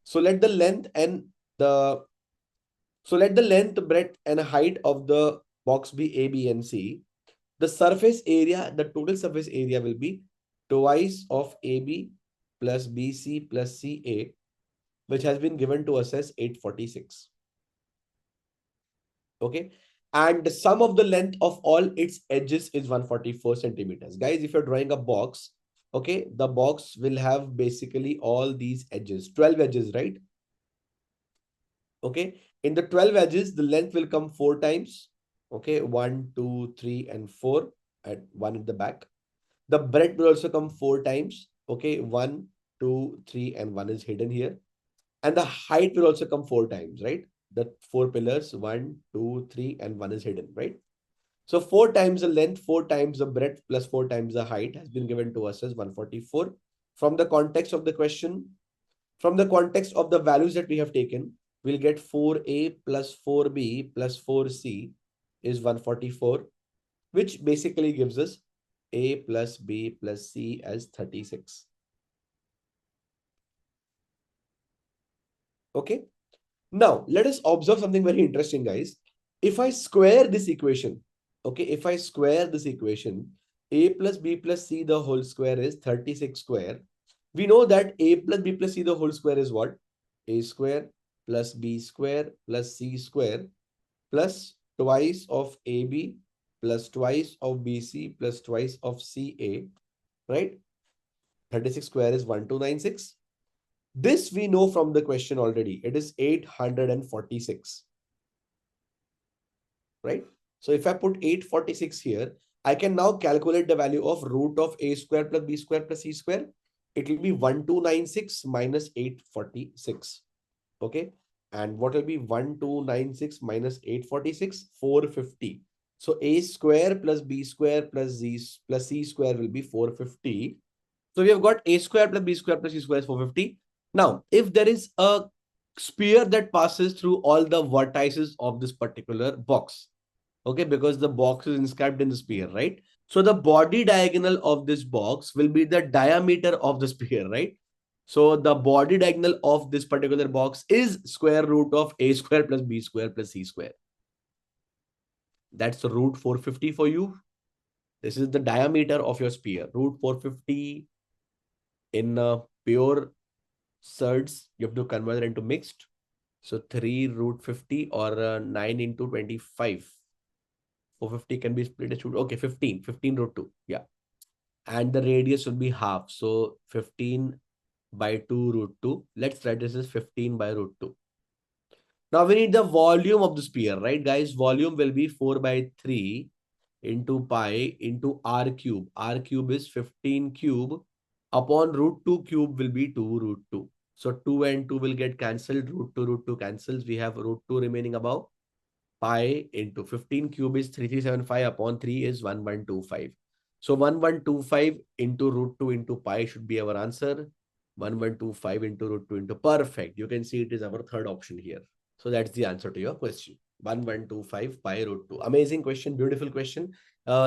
S1: So let the length and the breadth, and height of the box be A, B, and C. The surface area, the total surface area will be twice of AB plus BC plus CA, which has been given to us as 846. Okay. And the sum of the length of all its edges is 144 centimeters. Guys, if you're drawing a box, okay, the box will have basically all these edges, 12 edges, right? Okay. In the 12 edges, the length will come 4 times. Okay. 1, 2, 3, and 4 at 1 at the back. The breadth will also come 4 times. Okay. 1, 2, 3, and 1 is hidden here. And the height will also come 4 times, right? The 4 pillars, 1, 2, 3, and 1 is hidden, right? So 4 times the length, 4 times the breadth, plus 4 times the height has been given to us as 144. From the context of the question, from the context of the values that we have taken, we'll get 4a plus 4b plus 4c is 144, which basically gives us a plus b plus c as 36. Okay. Now, let us observe something very interesting, guys. If I square this equation, okay, if I square this equation, a plus b plus c the whole square is 36 square. We know that a plus b plus c the whole square is what? A square plus b square plus c square plus twice of ab plus twice of bc plus twice of ca, right? 36 square is 1296. This we know from the question already. It is 846, right? So if I put 846 here, I can now calculate the value of root of a square plus b square plus c square. It will be 1296 minus 846. Okay. And what will be 1296 minus 846? 450. So a square plus b square plus z plus c square will be 450. So we have got a square plus b square plus c square is 450. Now, if there is a sphere that passes through all the vertices of this particular box, okay, because the box is inscribed in the sphere, right? So the body diagonal of this box will be the diameter of the sphere, right? So the body diagonal of this particular box is square root of a square plus b square plus c square. That's the root 450 for you. This is the diameter of your sphere. Root 450 in pure surds, you have to convert it into mixed. So 3 root 50 or 9 into 25. 450 can be split as okay, 15 root 2. Yeah. And the radius will be half. So 15 by 2 root 2. Let's write this as 15 by root 2. Now we need the volume of the sphere, right, guys? Volume will be 4 by 3 into pi into r cube. R cube is 15 cube upon root 2 cube will be 2 root 2. So 2 and 2 will get cancelled. Root 2 cancels. We have root 2 remaining above. Pi into 15 cube is 3375 upon 3 is 1125. So 1125 into root 2 into pi should be our answer. 1125 into root 2 into perfect. You can see it is our third option here. So that's the answer to your question. 1125 pi root 2. Amazing question. Beautiful question.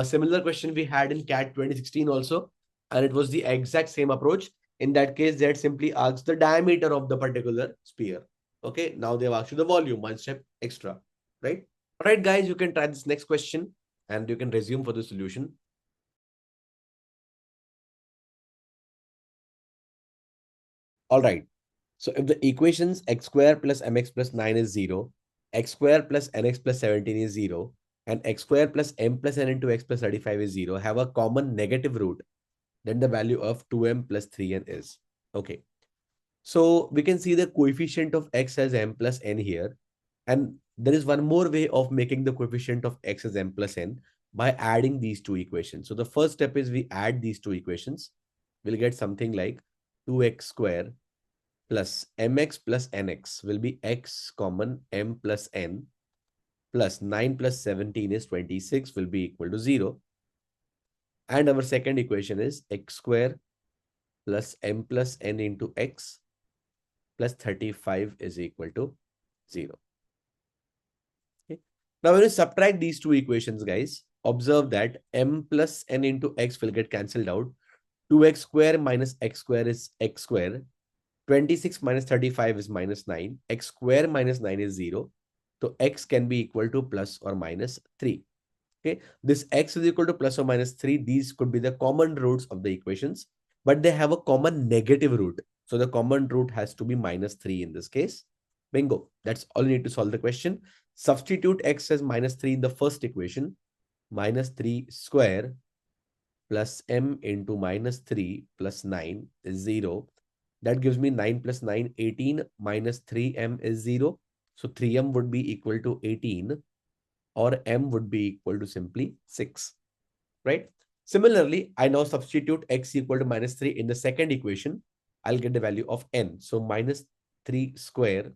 S1: Similar question we had in CAT 2016 also. And it was the exact same approach. In that case, that simply asks the diameter of the particular sphere. Okay. Now they've asked you the volume, one step extra, right? All right, guys, you can try this next question and you can resume for the solution. All right. So if the equations x square plus mx plus 9 is 0, x square plus nx plus 17 is 0, and x square plus m plus n into x plus 35 is 0, have a common negative root, then the value of 2m plus 3n is. Okay. So we can see the coefficient of x as m plus n here. And there is one more way of making the coefficient of x as m plus n by adding these two equations. So the first step is we add these two equations. We'll get something like 2x square plus mx plus nx will be x common m plus n plus 9 plus 17 is 26 will be equal to 0. And our second equation is x square plus m plus n into x plus 35 is equal to 0. Okay. Now, when you subtract these two equations, guys, observe that m plus n into x will get cancelled out. 2x square minus x square is x square. 26 minus 35 is minus 9. X square minus 9 is 0. So x can be equal to plus or minus 3. Okay. This x is equal to plus or minus 3. These could be the common roots of the equations, but they have a common negative root. So the common root has to be minus 3 in this case. Bingo. That's all you need to solve the question. Substitute x as minus 3 in the first equation. Minus 3 square plus m into minus 3 plus 9 is 0. That gives me 9 plus 9, 18 minus 3m is 0. So 3m would be equal to 18 or m would be equal to simply 6, right? Similarly, I now substitute x equal to minus 3 in the second equation. I'll get the value of n. So minus 3 square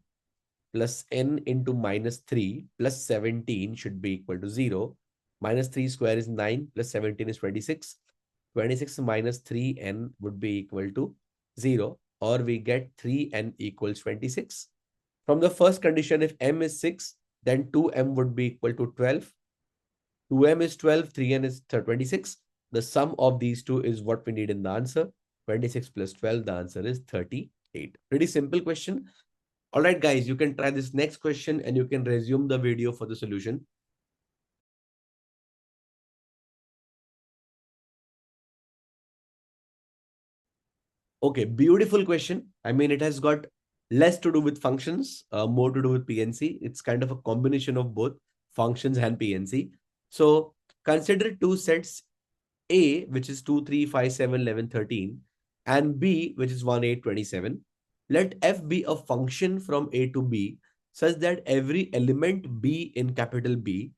S1: plus n into minus 3 plus 17 should be equal to 0. Minus 3 square is 9 plus 17 is 26. 26 minus 3n would be equal to 0, or we get 3n equals 26. From the first condition, if m is 6, then 2m would be equal to 12. 2m is 12, 3n is 26. The sum of these two is what we need in the answer. 26 plus 12, the answer is 38. Pretty simple question. All right, guys, you can try this next question and you can resume the video for the solution. Okay, beautiful question. I mean, it has got less to do with functions, more to do with PNC. It's kind of a combination of both functions and PNC. So consider two sets, A, which is 2, 3, 5, 7, 11, 13, and B, which is 1, 8, 27. Let F be a function from A to B such that every element B in capital B,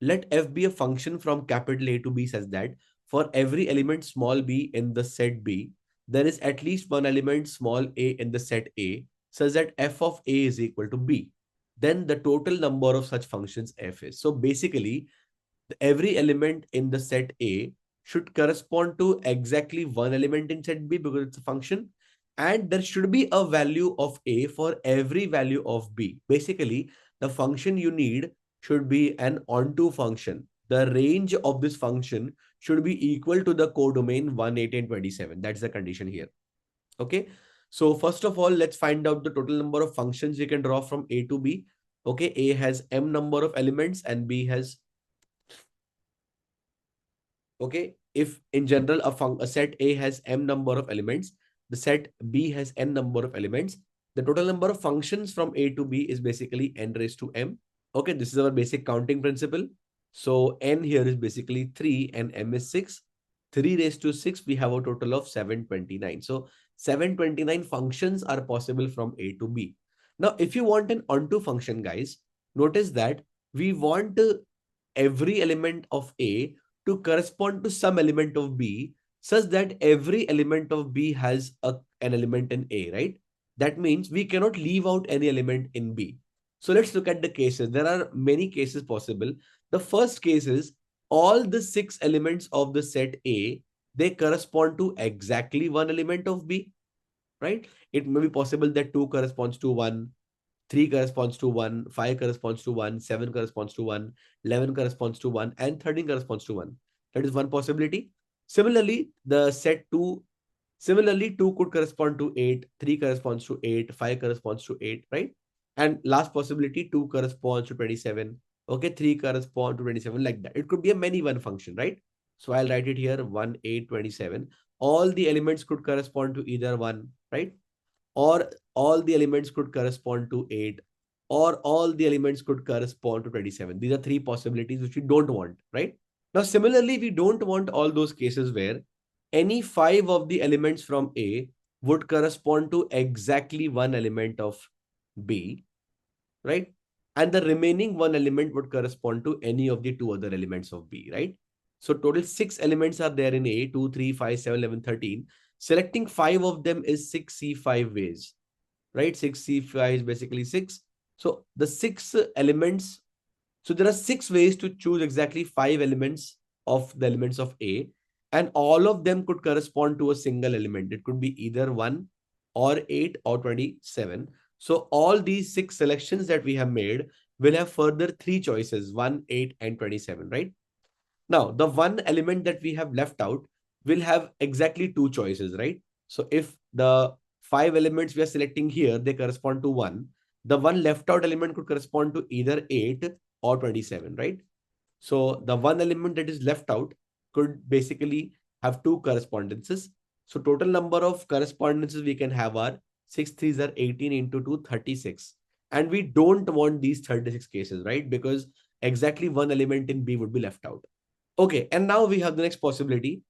S1: let F be a function from capital A to B such that for every element small b in the set B, there is at least one element small a in the set A such that F of A is equal to B. Then the total number of such functions F is. So basically, every element in the set A should correspond to exactly one element in set B because it's a function. And there should be a value of A for every value of B. Basically, the function you need should be an onto function. The range of this function should be equal to the codomain 1, 8, and 27. That's the condition here. Okay. So first of all, let's find out the total number of functions you can draw from A to B. Okay. A has m number of elements and B has, okay, if in general a set A has m number of elements, the set B has n number of elements, the total number of functions from A to B is basically n raised to m. Okay, this is our basic counting principle. So n here is basically 3 and m is 6. 3 raised to 6, we have a total of 729. So 729 functions are possible from A to B. Now, if you want an onto function, guys, notice that we want every element of A to correspond to some element of B, such that every element of B has an element in A, right? That means we cannot leave out any element in B. So let's look at the cases. There are many cases possible. The first case is all the 6 elements of the set A, they correspond to exactly one element of B, right? It may be possible that 2 corresponds to 1, 3 corresponds to 1, 5 corresponds to 1, 7 corresponds to 1, 11 corresponds to 1, and 13 corresponds to 1. That is one possibility. Similarly, the set 2, similarly, 2 could correspond to 8, 3 corresponds to 8, 5 corresponds to 8, right? And last possibility, 2 corresponds to 27. Okay, 3 corresponds to 27, like that. It could be a many one function, right? So I'll write it here, 1, 8, 27. All the elements could correspond to either 1, right? Or all the elements could correspond to 8, or all the elements could correspond to 27. These are three possibilities which we don't want, right? Now, similarly, we don't want all those cases where any 5 of the elements from A would correspond to exactly one element of B, right? And the remaining one element would correspond to any of the 2 other elements of B, right? So total 6 elements are there in A, 2, 3, 5, 7, 11, 13. Selecting 5 of them is 6C5 ways, right? 6C5 is basically 6. So the 6 elements, so there are 6 ways to choose exactly 5 elements of the elements of A, and all of them could correspond to a single element. It could be either 1 or 8 or 27. So all these 6 selections that we have made will have further 3 choices, 1, 8, and 27, right? Now, the one element that we have left out will have exactly 2 choices, right? So if the 5 elements we are selecting here, they correspond to 1, the one left out element could correspond to either 8 or 27, right? So the one element that is left out could basically have 2 correspondences. So total number of correspondences we can have are 6 threes are 18 into 2, 36. And we don't want these 36 cases, right? Because exactly one element in B would be left out. Okay, and now we have the next possibility.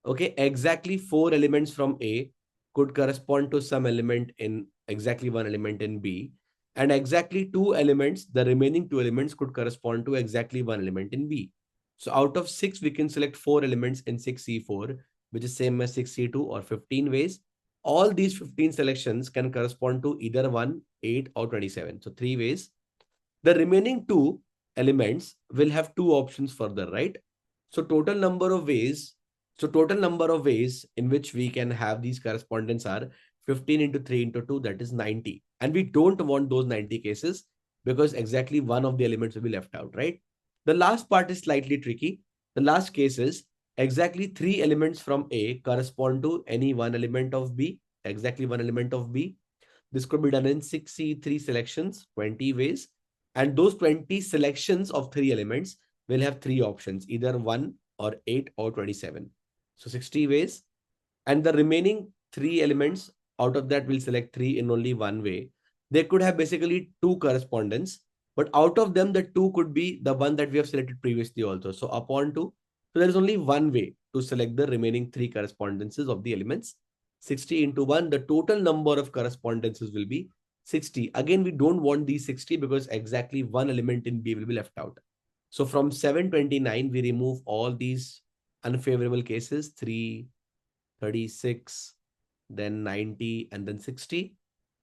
S1: Okay, exactly 4 elements from A could correspond to some element in exactly one element in B. And exactly 2 elements, the remaining 2 elements could correspond to exactly one element in B. So out of 6, we can select 4 elements in 6C4, which is same as 6C2 or 15 ways. All these 15 selections can correspond to either 1, 8 or 27. So 3 ways. The remaining 2 elements will have 2 options further, right? So total number of ways, total number of ways in which we can have these correspondence are 15 into 3 into 2, that is 90. And we don't want those 90 cases because exactly one of the elements will be left out, right? The last part is slightly tricky. The last case is exactly 3 elements from A correspond to any one element of B, exactly one element of B. This could be done in 6C3 selections, 20 ways. And those 20 selections of 3 elements will have 3 options, either 1 or 8 or 27. So 60 ways. And the remaining 3 elements, out of that, we'll select 3 in only one way. They could have basically 2 correspondence, but out of them, the 2 could be the one that we have selected previously also. So upon 2, so there is only one way to select the remaining 3 correspondences of the elements. 60 into 1, the total number of correspondences will be 60. Again, we don't want these 60 because exactly one element in B will be left out. So from 729, we remove all these unfavorable cases, 3, 36, then 90, and then 60.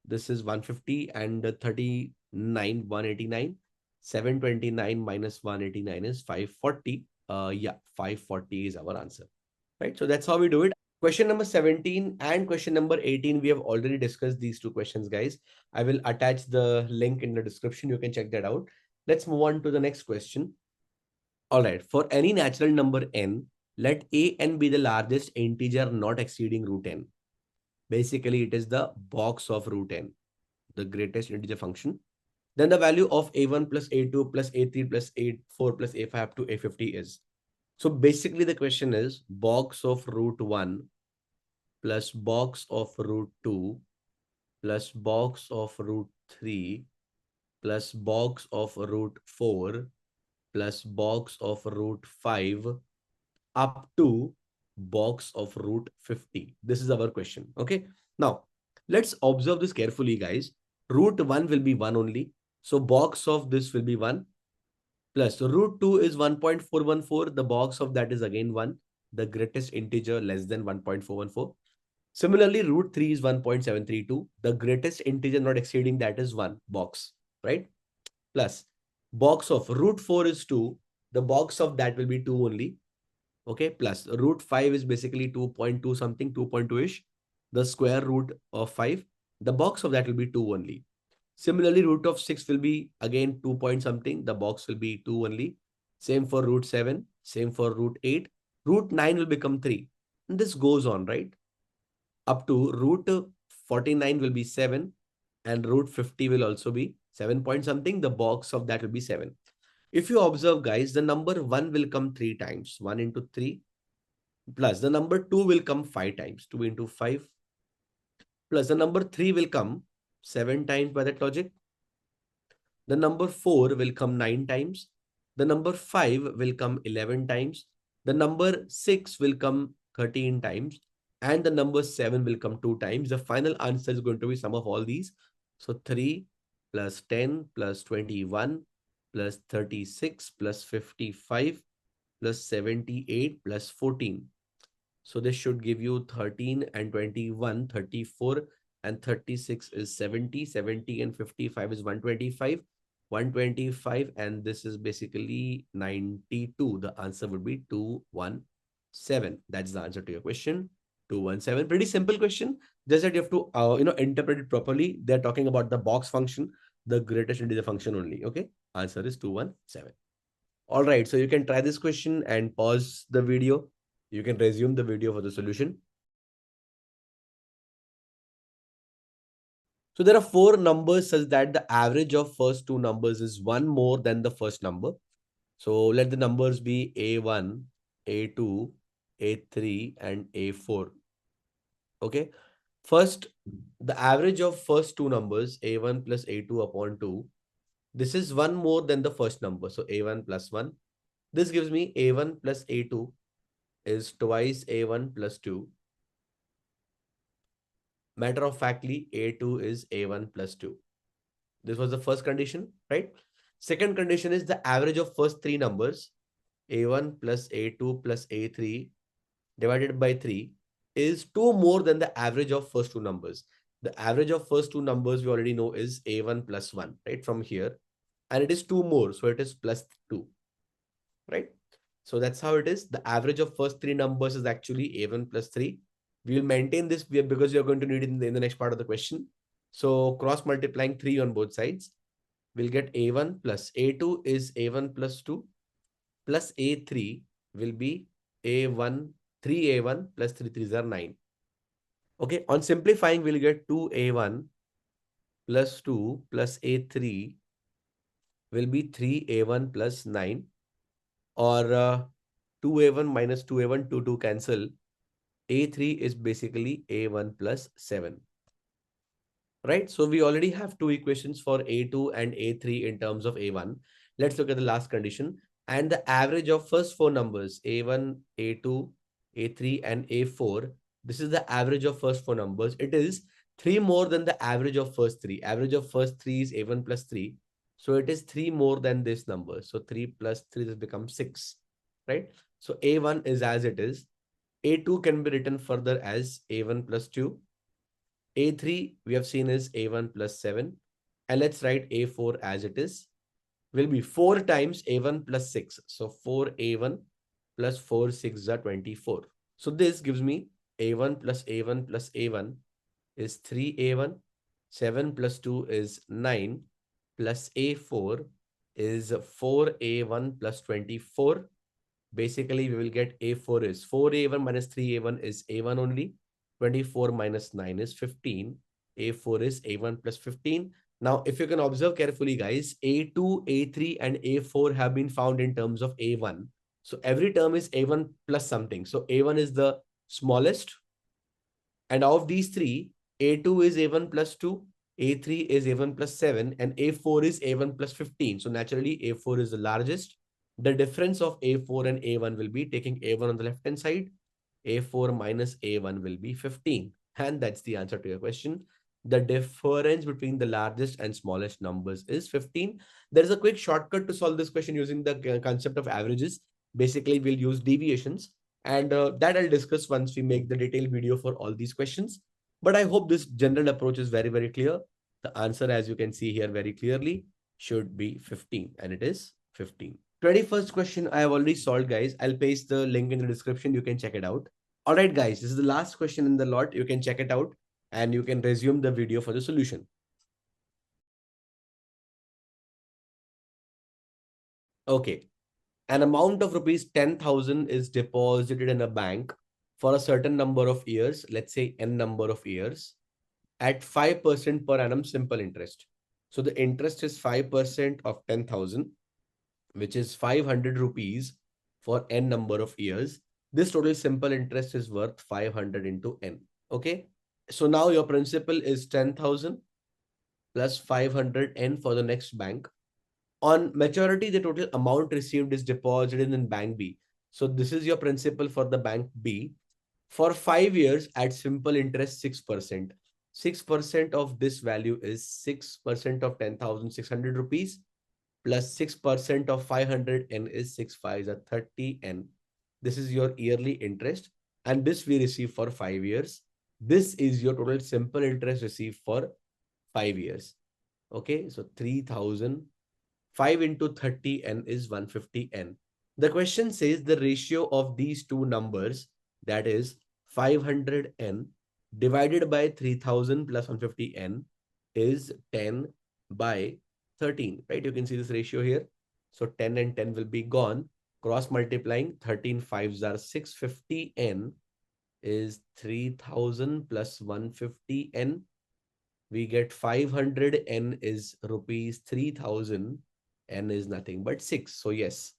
S1: This is 150 and 39, 189. 729 minus 189 is 540. Yeah, 540 is our answer. right? So that's how we do it. Question number 17 and question number 18, we have already discussed these two questions, guys. I will attach the link in the description. You can check that out. Let's move on to the next question. All right. For any natural number n, let a n be the largest integer not exceeding root n. Basically, it is the box of root n, the greatest integer function. Then the value of a1 plus a2 plus a3 plus a4 plus a5 up to a50 is. So basically the question is box of root 1 plus box of root 2 plus box of root 3 plus box of root 4 plus box of root 5 up to box of root 50. This is our question. Okay. Now, let's observe this carefully, guys. Root 1 will be 1 only. So box of this will be 1 plus root 2 is 1.414. The box of that is again 1. The greatest integer less than 1.414. Similarly, root 3 is 1.732. The greatest integer not exceeding that is 1 box, right? Plus box of root 4 is 2. The box of that will be 2 only. Okay, plus root 5 is basically 2.2 something, 2.2-ish. The square root of 5, the box of that will be 2 only. Similarly, root of 6 will be again 2 point something, the box will be 2 only. Same for root 7, same for root 8. Root 9 will become 3. And this goes on, right? Up to root 49 will be 7 and root 50 will also be 7 point something. The box of that will be 7. If you observe, guys, the number 1 will come 3 times. 1 into 3 plus the number 2 will come 5 times. 2 into 5 plus the number 3 will come 7 times by that logic. The number 4 will come 9 times. The number 5 will come 11 times. The number 6 will come 13 times. And the number 7 will come 2 times. The final answer is going to be sum of all these. So 3 plus 10 plus 21 plus 36 plus 55 plus 78 plus 14. So this should give you 13 and 21, 34 and 36 is 70, 70 and 55 is 125, 125 and this is basically 92. The answer would be 217. That's the answer to your question. 217. Pretty simple question. Just that you have to interpret it properly. They're talking about the box function, the greatest integer function only. Okay. Answer is 217. All right. So you can try this question and pause the video. You can resume the video for the solution. So there are 4 numbers such that the average of first 2 numbers is 1 more than the first number. So let the numbers be A1, A2, A3 and A4. Okay. First, the average of first 2 numbers A1 plus A2 upon 2. This is 1 more than the first number. So A1 plus 1. This gives me A1 plus A2 is twice A1 plus 2. Matter of factly, A2 is A1 plus 2. This was the first condition, right? Second condition is the average of first 3 numbers, A1 plus A2 plus A3 divided by 3 is 2 more than the average of first 2 numbers. The average of first 2 numbers we already know is A1 plus 1, right? From here. And it is 2 more, so it is plus 2, right? So that's how it is. The average of first 3 numbers is actually A1 plus 3. We will maintain this because you're going to need it in the next part of the question. So cross multiplying 3 on both sides, we'll get A1 plus A2 is A1 plus 2 plus A3 will be A1, 3A1 plus 3 3s are 9. Okay, on simplifying, we'll get 2A1 plus 2 plus A3 will be 3A1 plus 9 or 2A1 minus 2A1, 2 cancel. A3 is basically A1 plus 7. Right? So we already have 2 equations for A2 and A3 in terms of A1. Let's look at the last condition. And the average of first 4 numbers, A1, A2, A3 and A4. This is the average of first 4 numbers. It is 3 more than the average of first 3. Average of first 3 is A1 plus 3. So it is 3 more than this number. So 3 plus 3 this becomes 6. Right? So A1 is as it is. A2 can be written further as A1 plus 2. A3 we have seen is A1 plus 7. And let's write A4 as it is. Will be 4 times A1 plus 6. So 4A1 plus 4 6 are 24. So this gives me A1 plus A1 plus A1 is 3A1. 7 plus 2 is 9 plus A4 is 4A1 plus 24. Basically, we will get A4 is 4A1 minus 3A1 is A1 only. 24 minus 9 is 15. A4 is A1 plus 15. Now, if you can observe carefully, guys, A2, A3, and A4 have been found in terms of A1. So every term is A1 plus something. So A1 is the smallest. And of these three, A2 is A1 plus 2, A3 is A1 plus 7, and A4 is A1 plus 15. So naturally, A4 is the largest. The difference of A4 and A1 will be taking A1 on the left-hand side. A4 minus A1 will be 15. And that's the answer to your question. The difference between the largest and smallest numbers is 15. There is a quick shortcut to solve this question using the concept of averages. Basically, we'll use deviations. And that I'll discuss once we make the detailed video for all these questions. But I hope this general approach is very, very clear. The answer, as you can see here very clearly, should be 15. And it is 15. 21st question I have already solved, guys. I'll paste the link in the description. You can check it out. All right, guys. This is the last question in the lot. You can check it out and you can resume the video for the solution. Okay. An amount of rupees 10,000 is deposited in a bank for a certain number of years, let's say n number of years, at 5% per annum simple interest. So the interest is 5% of 10,000, which is 500 rupees for n number of years. This total simple interest is worth 500 into n. Okay. So now your principal is 10,000 plus 500 n for the next bank. On maturity, the total amount received is deposited in bank B. So this is your principal for the bank B. For 5 years at simple interest 6%. 6% of this value is 6% of 10,600 rupees plus 6% of 500 n is 6 5s are 30 n. This is your yearly interest and this we receive for 5 years. This is your total simple interest received for 5 years. Okay, so 3,000. 5 into 30 n is 150 n. The question says the ratio of these two numbers, that is 500 n divided by 3000 plus 150 n is 10 by 13, right? You can see this ratio here. So 10 and 10 will be gone. Cross multiplying 13 5s are 650 n is 3000 plus 150 n. We get 500 n is rupees 3000. N is nothing but 6. So yes,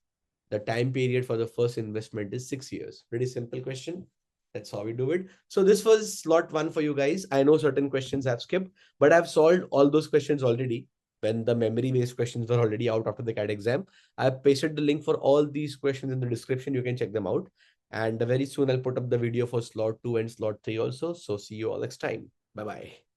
S1: the time period for the first investment is 6 years. Pretty simple question. That's how we do it. So this was slot 1 for you guys. I know certain questions I've skipped, but I've solved all those questions already when the memory based questions were already out after the CAT exam. I've pasted the link for all these questions in the description. You can check them out. And very soon I'll put up the video for slot 2 and slot 3 also. So see you all next time. Bye-bye.